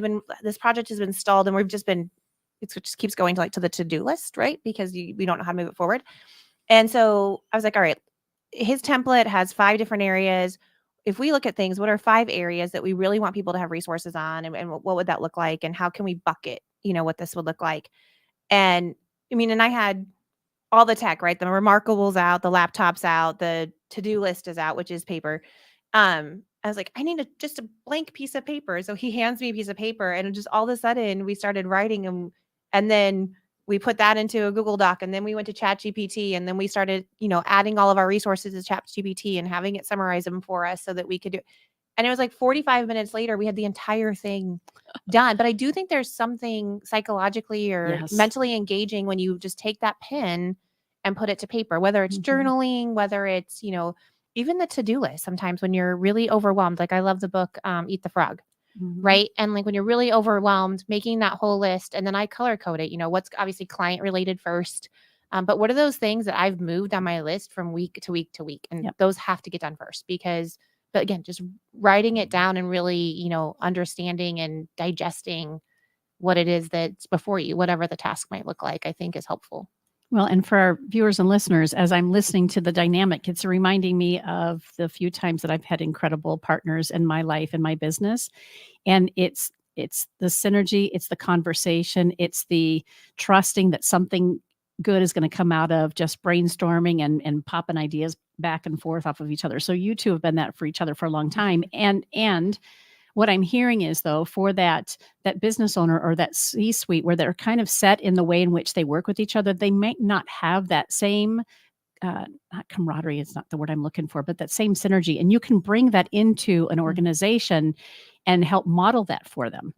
this project has been stalled and it just keeps going to the to-do list, right? Because we don't know how to move it forward. And so I was like, all right, his template has 5 different areas. If we look at things, what are 5 areas that we really want people to have resources on? And what would that look like? And how can we bucket, what this would look like? And I had all the tech, right? The Remarkable's out, the laptop's out, the to-do list is out, which is paper. I was like, I need just a blank piece of paper. So he hands me a piece of paper and just all of a sudden we started writing and then we put that into a Google Doc and then we went to ChatGPT and then we started, adding all of our resources to ChatGPT and having it summarize them for us so that we could do. And it was like 45 minutes later, we had the entire thing done. But I do think there's something psychologically or mentally engaging when you just take that pen and put it to paper, whether it's journaling, whether it's, even the to-do list. Sometimes when you're really overwhelmed, like I love the book, Eat the Frog, right? And like when you're really overwhelmed, making that whole list, and then I color code it, what's obviously client related first. But what are those things that I've moved on my list from week to week to week? And those have to get done first but again, just writing it down and really, understanding and digesting what it is that's before you, whatever the task might look like, I think is helpful. Well, and for our viewers and listeners, as I'm listening to the dynamic, it's reminding me of the few times that I've had incredible partners in my life and my business. And it's the synergy, it's the conversation, it's the trusting that something good is going to come out of just brainstorming and popping ideas back and forth off of each other. So you two have been that for each other for a long time. And what I'm hearing is, though, for that business owner or that C-suite where they're kind of set in the way in which they work with each other, they might not have that same not camaraderie is not the word I'm looking for, but that same synergy. And you can bring that into an organization and help model that for them.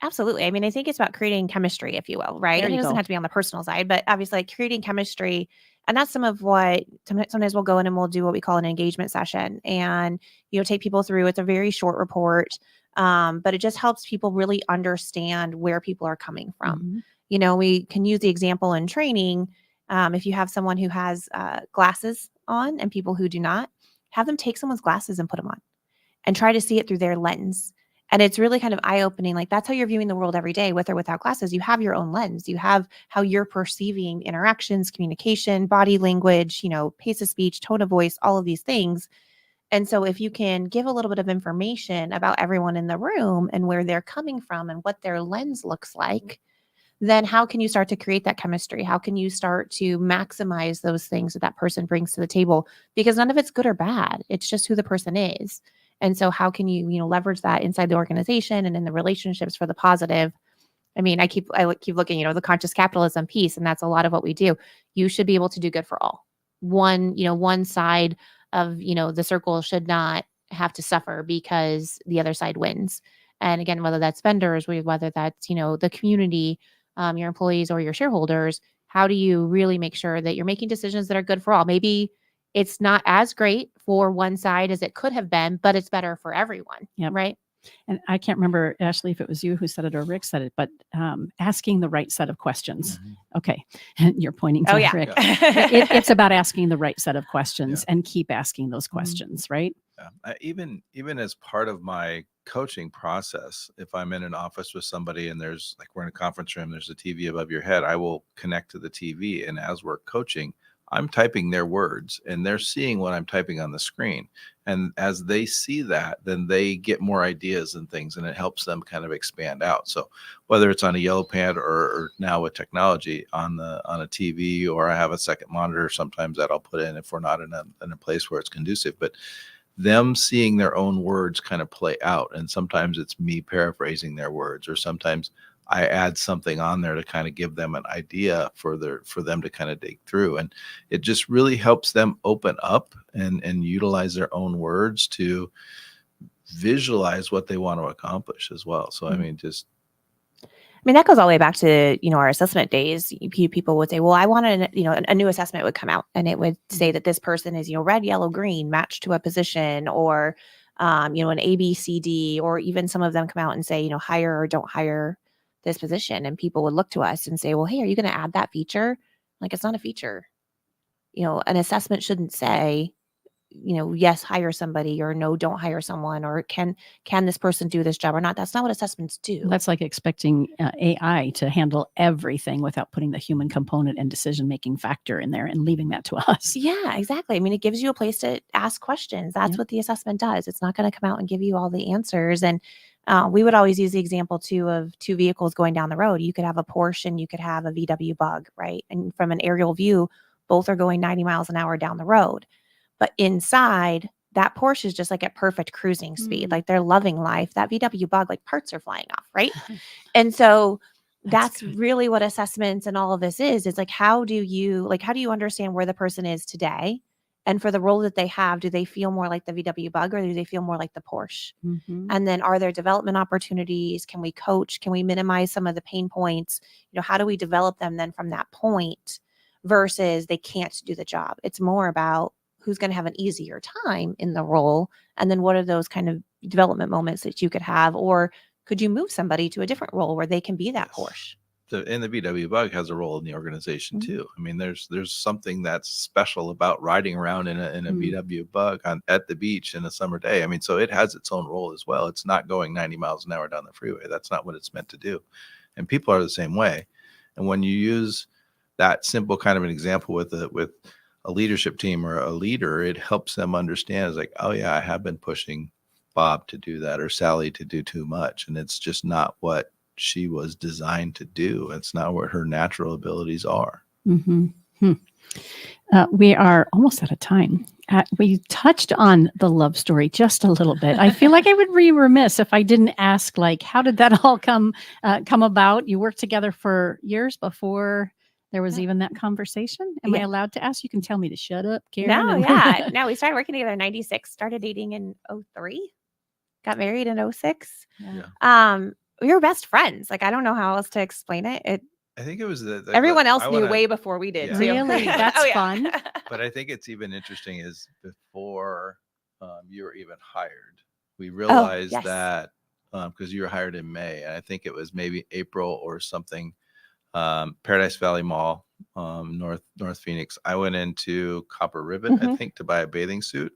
Absolutely. I mean, I think it's about creating chemistry, if you will, right? And it doesn't have to be on the personal side, but obviously like creating chemistry. And that's some of what sometimes we'll go in and we'll do what we call an engagement session and, take people through. It's a very short report, but it just helps people really understand where people are coming from. We can use the example in training. If you have someone who has glasses on and people who do not, have them take someone's glasses and put them on and try to see it through their lens. And it's really kind of eye-opening. Like that's how you're viewing the world every day, with or without glasses. You have your own lens. You have how you're perceiving interactions, communication, body language, pace of speech, tone of voice, all of these things. And so if you can give a little bit of information about everyone in the room and where they're coming from and what their lens looks like, then how can you start to create that chemistry? How can you start to maximize those things that person brings to the table? Because none of it's good or bad. It's just who the person is. And so how can you, leverage that inside the organization and in the relationships for the positive? I mean, I keep looking, the conscious capitalism piece, and that's a lot of what we do. You should be able to do good for all. One side of, the circle should not have to suffer because the other side wins. And again, whether that's vendors, whether that's, the community, your employees or your shareholders, how do you really make sure that you're making decisions that are good for all? Maybe it's not as great for one side as it could have been, but it's better for everyone. Right. And I can't remember, Ashley, if it was you who said it or Rick said it, but asking the right set of questions. Okay. And you're pointing to Rick. It's about asking the right set of questions and keep asking those questions, right? Even as part of my coaching process, if I'm in an office with somebody and there's we're in a conference room, there's a TV above your head, I will connect to the TV. And as we're coaching, I'm typing their words and they're seeing what I'm typing on the screen. And as they see that, then they get more ideas and things, and it helps them kind of expand out. So whether it's on a yellow pad or now with technology on a TV, or I have a second monitor sometimes that I'll put in if we're not in a place where it's conducive, but them seeing their own words kind of play out. And sometimes it's me paraphrasing their words, or sometimes I add something on there to kind of give them an idea for them to kind of dig through. And it just really helps them open up and utilize their own words to visualize what they want to accomplish as well. So, I mean, that goes all the way back to, our assessment days. People would say, well, I wanted, a new assessment would come out and it would say that this person is, red, yellow, green, matched to a position, or, an A, B, C, D, or even some of them come out and say, hire or don't hire this position. And people would look to us and say, well, hey, are you going to add that feature? Like, it's not a feature. An assessment shouldn't say, yes, hire somebody, or no, don't hire someone, or can this person do this job or not? That's not what assessments do. That's like expecting AI to handle everything without putting the human component and decision-making factor in there and leaving that to us. Yeah, exactly. I mean, it gives you a place to ask questions. That's what the assessment does. It's not going to come out and give you all the answers. And we would always use the example too of two vehicles going down the road. You could have a Porsche and you could have a VW Bug, right? And from an aerial view, both are going 90 miles an hour down the road. But inside, that Porsche is just like at perfect cruising speed. Like they're loving life. That VW Bug, like parts are flying off, right? And so that's really what assessments and all of this is like, how do you understand where the person is today? And for the role that they have, do they feel more like the VW Bug or do they feel more like the Porsche? And then are there development opportunities? Can we coach? Can we minimize some of the pain points? How do we develop them then from that point versus they can't do the job? It's more about who's going to have an easier time in the role? And then what are those kind of development moments that you could have? Or could you move somebody to a different role where they can be that Yes. Porsche? And the VW Bug has a role in the organization Mhm. too. I mean, there's something that's special about riding around in a VW Bug at the beach in a summer day. I mean, so it has its own role as well. It's not going 90 miles an hour down the freeway. That's not what it's meant to do. And people are the same way. And when you use that simple kind of an example with a leadership team or a leader, it helps them understand, it's like, oh yeah, I have been pushing Bob to do that or Sally to do too much, and it's just not what she was designed to do. It's not what her natural abilities are. Mm-hmm. We are almost out of time. We touched on the love story just a little bit. I feel like I would be remiss if I didn't ask, like, how did that all come about? You worked together for years before there was even that conversation. Am I allowed to ask? You can tell me to shut up, Karen. No, yeah. No, we started working together in 96, started dating in 03, got married in 06. Yeah. We were best friends. Like, I don't know how else to explain it. I think it was Everyone else knew way before we did. Yeah. Too. Really? That's fun. But I think it's even interesting is before you were even hired, we realized yes. that because you were hired in May, and I think it was maybe April or something. Paradise Valley Mall, North Phoenix. I went into Copper Ribbon, I think, to buy a bathing suit,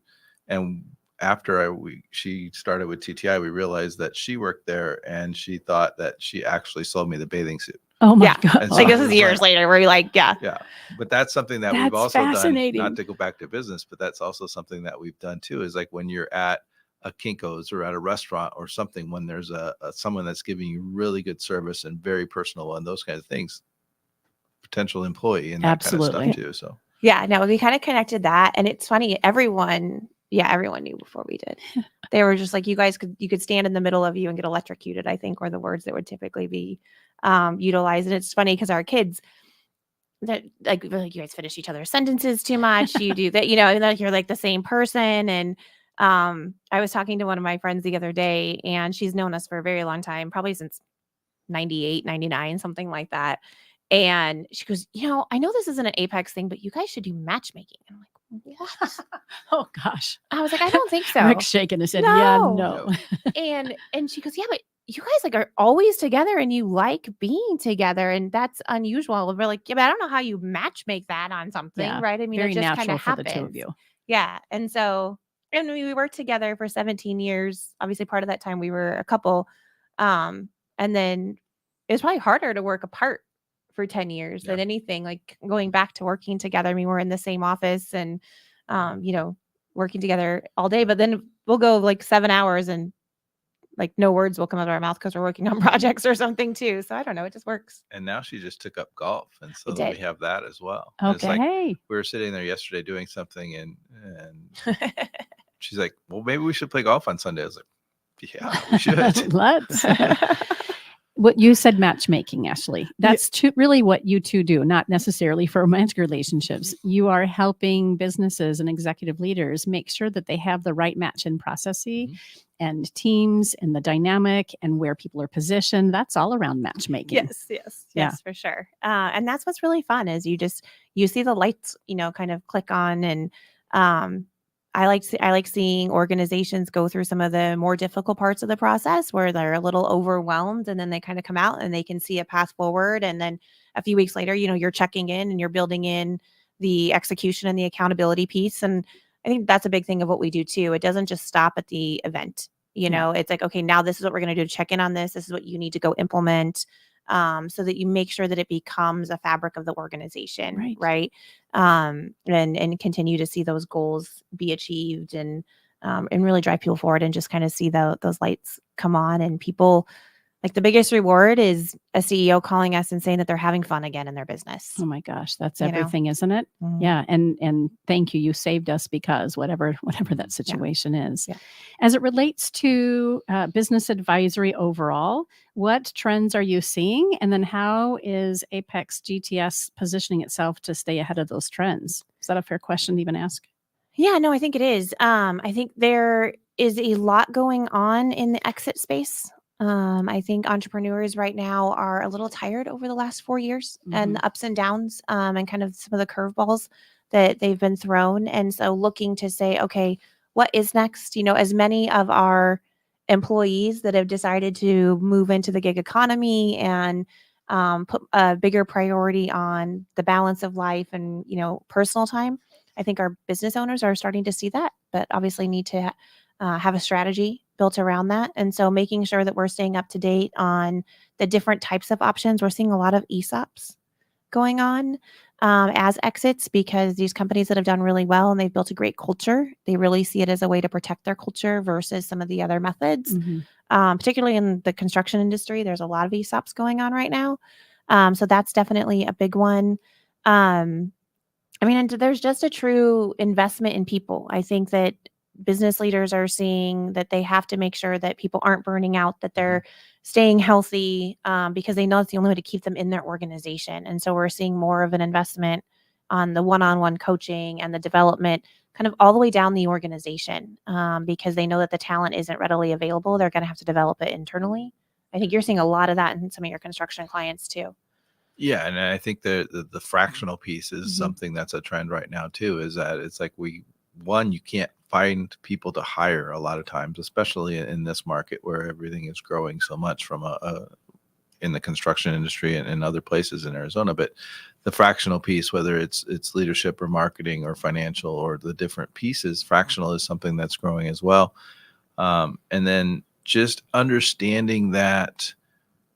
and after she started with TTI, we realized that she worked there, and she thought that she actually sold me the bathing suit. Oh my God! Like, this is years later. Where you're like, yeah. But that's something that we've That's also done. fascinating. Not to go back to business, but that's also something that we've done too. Is like when you're at a Kinko's or at a restaurant or something, when there's a someone that's giving you really good service and very personal and those kinds of things, potential employee and that Absolutely. kind of stuff too. So yeah, no, we kind of connected that, and it's funny. Everyone knew before we did. They were just like, you could stand in the middle of you and get electrocuted, I think, were the words that would typically be utilized. And it's funny because our kids, that like you guys finish each other's sentences too much. You do that, and then you're like the same person. And I was talking to one of my friends the other day, and she's known us for a very long time, probably since 98, 99, something like that. And she goes, I know this isn't an Apex thing, but you guys should do matchmaking. And I'm like, what? Oh gosh. I was like, I don't think so. Rick's shaking his head. No. Yeah, no. And she goes, yeah, but you guys like are always together and you like being together, and that's unusual. We're like, yeah, but I don't know how you match make that on something, right? I mean, very it just kind natural of for happens. the two of you. Yeah. And so, and we worked together for 17 years. Obviously, part of that time we were a couple. And then it was probably harder to work apart for 10 years than anything, like going back to working together. I mean, we're in the same office and, working together all day, but then we'll go like 7 hours and like no words will come out of our mouth because we're working on projects or something too. So I don't know. It just works. And now she just took up golf. And so I we did. have that as well. And Okay. it's like, we were sitting there yesterday doing something and she's like, well, maybe we should play golf on Sunday. I was like, yeah, we should. Let's. What you said, matchmaking, Ashley. That's really what you two do, not necessarily for romantic relationships. You are helping businesses and executive leaders make sure that they have the right match in processes and teams and the dynamic and where people are positioned. That's all around matchmaking. Yes, for sure. And that's what's really fun is you see the lights, kind of click on. And I like seeing organizations go through some of the more difficult parts of the process where they're a little overwhelmed, and then they kind of come out and they can see a path forward. And then a few weeks later, you're checking in and you're building in the execution and the accountability piece. And I think that's a big thing of what we do too. It doesn't just stop at the event. It's like, okay, now this is what we're going to do to check in on this. This is what you need to go implement. So that you make sure that it becomes a fabric of the organization, right? And continue to see those goals be achieved and really drive people forward and just kind of see those lights come on. And people, like, the biggest reward is a CEO calling us and saying that they're having fun again in their business. Oh my gosh, that's everything, isn't it? Yeah. And thank you. You saved us because whatever that situation is. Yeah. As it relates to business advisory overall, what trends are you seeing? And then how is Apex GTS positioning itself to stay ahead of those trends? Is that a fair question to even ask? Yeah, no, I think it is. I think there is a lot going on in the exit space. I think entrepreneurs right now are a little tired over the last 4 years and the ups and downs and kind of some of the curveballs that they've been thrown. And so looking to say, okay, what is next? As many of our employees that have decided to move into the gig economy and put a bigger priority on the balance of life and, personal time. I think our business owners are starting to see that, but obviously need to have a strategy built around that. And so making sure that we're staying up to date on the different types of options. We're seeing a lot of ESOPs going on as exits, because these companies that have done really well and they've built a great culture, they really see it as a way to protect their culture versus some of the other methods. Particularly in the construction industry, there's a lot of ESOPs going on right now. So that's definitely a big one. And there's just a true investment in people. I think that business leaders are seeing that they have to make sure that people aren't burning out, that they're staying healthy, because they know it's the only way to keep them in their organization. And so we're seeing more of an investment on the one-on-one coaching and the development kind of all the way down the organization, because they know that the talent isn't readily available. They're going to have to develop it internally. I think you're seeing a lot of that in some of your construction clients too. Yeah, and I think the fractional piece is something that's a trend right now too, is that it's like you can't find people to hire a lot of times, especially in this market where everything is growing so much from in the construction industry and in other places in Arizona. But the fractional piece, whether it's leadership or marketing or financial or the different pieces, fractional is something that's growing as well. And then just understanding that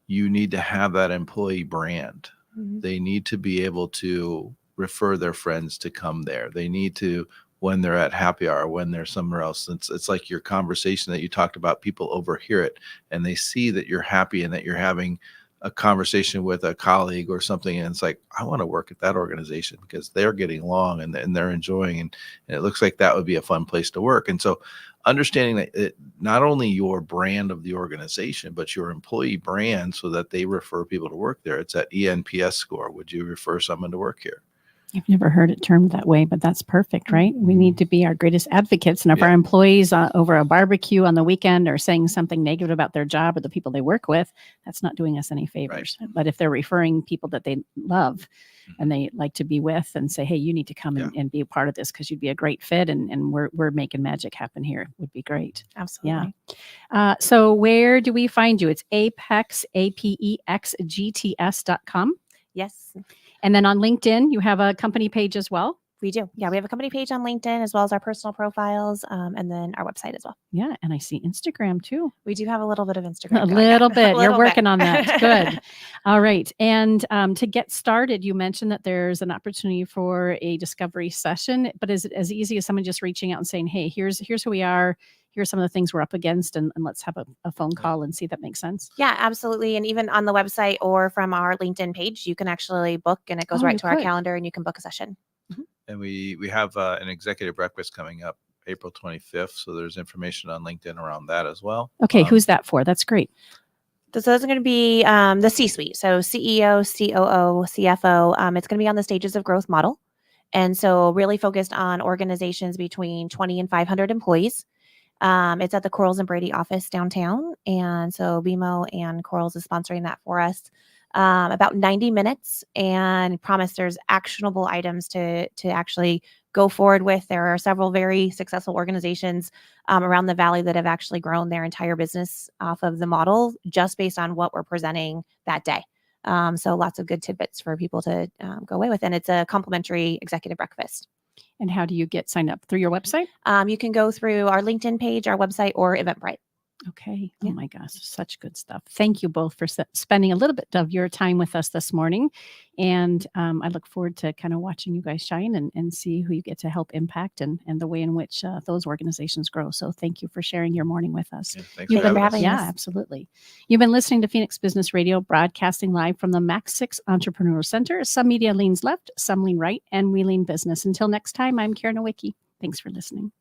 you need to have that employee brand. They need to be able to refer their friends to come there. They need to, when they're at happy hour, when they're somewhere else, it's like your conversation that you talked about, people overhear it and they see that you're happy and that you're having a conversation with a colleague or something. And it's like, I want to work at that organization because they're getting along and they're enjoying. And it looks like that would be a fun place to work. And so understanding that not only your brand of the organization, but your employee brand, so that they refer people to work there. It's that ENPS score. Would you refer someone to work here? I've never heard it termed that way, but that's perfect, right? We need to be our greatest advocates. And if our employees over a barbecue on the weekend are saying something negative about their job or the people they work with, that's not doing us any favors. Right. But if they're referring people that they love and they like to be with and say, hey, you need to come and be a part of this because you'd be a great fit and we're making magic happen here, would be great. Absolutely. Yeah. So where do we find you? It's Apex, APEXGTS.com. Yes. And then on LinkedIn, you have a company page as well? We do. Yeah, we have a company page on LinkedIn as well as our personal profiles, and then our website as well. Yeah, and I see Instagram too. We do have a little bit of Instagram. A little bit. You're working on that. Good. All right. And to get started, you mentioned that there's an opportunity for a discovery session, but is it as easy as someone just reaching out and saying, hey, here's who we are, here's some of the things we're up against, and let's have a phone call and see if that makes sense? Yeah, absolutely. And even on the website or from our LinkedIn page, you can actually book, and it goes right to our calendar, and you can book a session. And we have an executive breakfast coming up April 25th. So there's information on LinkedIn around that as well. Okay. Who's that for? That's great. So those are going to be the C-suite. So CEO, COO, CFO. It's going to be on the stages of growth model. And so really focused on organizations between 20 and 500 employees. It's at the Corals and Brady office downtown. And so BMO and Corals is sponsoring that for us. About 90 minutes, and promise there's actionable items to actually go forward with. There are several very successful organizations around the valley that have actually grown their entire business off of the model just based on what we're presenting that day. So lots of good tidbits for people to go away with. And it's a complimentary executive breakfast. And how do you get signed up? Through your website? You can go through our LinkedIn page, our website, or Eventbrite. Okay. Yeah. Oh my gosh, such good stuff. Thank you both for spending a little bit of your time with us this morning. And I look forward to kind of watching you guys shine and see who you get to help impact and the way in which those organizations grow. So thank you for sharing your morning with us. Yeah, thanks for having us. Yeah, absolutely. You've been listening to Phoenix Business Radio, broadcasting live from the Max 6 Entrepreneurial Center. Some media leans left, some lean right, and we lean business. Until next time, I'm Karen Nowicki. Thanks for listening.